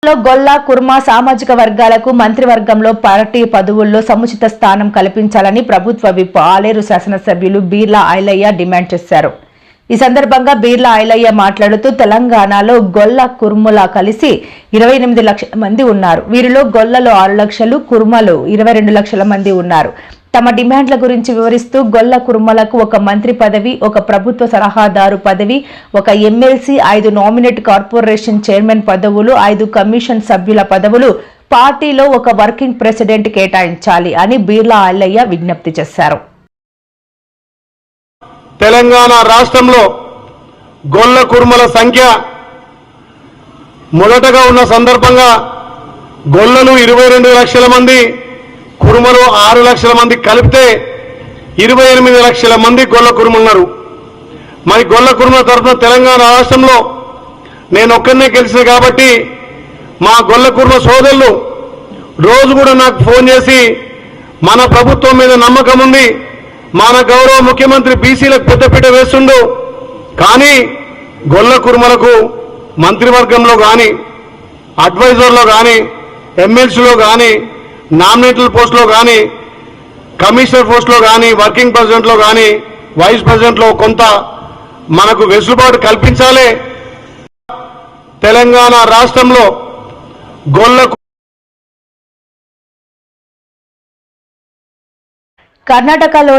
గొల్ల కుర్మ సామాజిక వర్గాలకు మంత్రివర్గంలో పార్టీ పదవుల్లో సముచిత స్థానం కల్పించాలని ప్రభుత్వ విప్ ఆలేరు శాసనసభ్యులు బీర్లా ఐలయ్య డిమాండ్ చేశారు. ఈ సందర్భంగా బీర్లా ఐలయ్య మాట్లాడుతూ తెలంగాణలో గొల్ల కుర్మల కలిసి 28 లక్షల మంది ఉన్నారు. వీరిలో గొల్లలో 6 లక్షలు, కుర్మలు 22 లక్షల మంది ఉన్నారు. తమ డిమాండ్ల గురించి వివరిస్తూ గొల్ల కుర్మలకు ఒక మంత్రి పదవి, ఒక ప్రభుత్వ సలహాదారు పదవి, ఒక ఎమ్మెల్సీ, 5 నామినేట్ కార్పొరేషన్ చైర్మన్ పదవులు, 5 కమిషన్ సభ్యుల పదవులు, పార్టీలో ఒక వర్కింగ్ ప్రెసిడెంట్ కేటాయించాలి అని బీర్లా ఐలయ్య విజ్ఞప్తి చేశారు. తెలంగాణ రాష్ట్రంలో గొల్ల కుర్మల సంఖ్య మొదటగా ఉన్న సందర్భంగా గొల్లలు 22 లక్షల మంది, కుర్మలు 6 లక్షల మంది కలిపితే 28 లక్షల మంది గొల్ల కుర్మలున్నారు. మరి గొల్ల కుర్మల తరఫున తెలంగాణ రాష్ట్రంలో నేను ఒక్కనే గెలిచిన కాబట్టి మా గొల్ల కుర్మ సోదరులు రోజు కూడా నాకు ఫోన్ చేసి మన ప్రభుత్వం మీద నమ్మకం ఉంది, మన గౌరవ ముఖ్యమంత్రి బీసీలకు పెద్దపీట వేస్తుండు, కానీ గొల్ల కుర్మలకు మంత్రివర్గంలో కానీ, అడ్వైజర్లో కానీ, ఎమ్మెల్సీలో కానీ, నామినేటెడ్ పోస్టులో కానీ, కమిషనర్ పోస్టులో కానీ, వర్కింగ్ ప్రెసిడెంట్లో కానీ, వైస్ ప్రెసిడెంట్లో కొంత మనకు వెసులుబాటు కల్పించాలి. తెలంగాణ రాష్ట్రంలో గొల్ల కర్ణాటకలో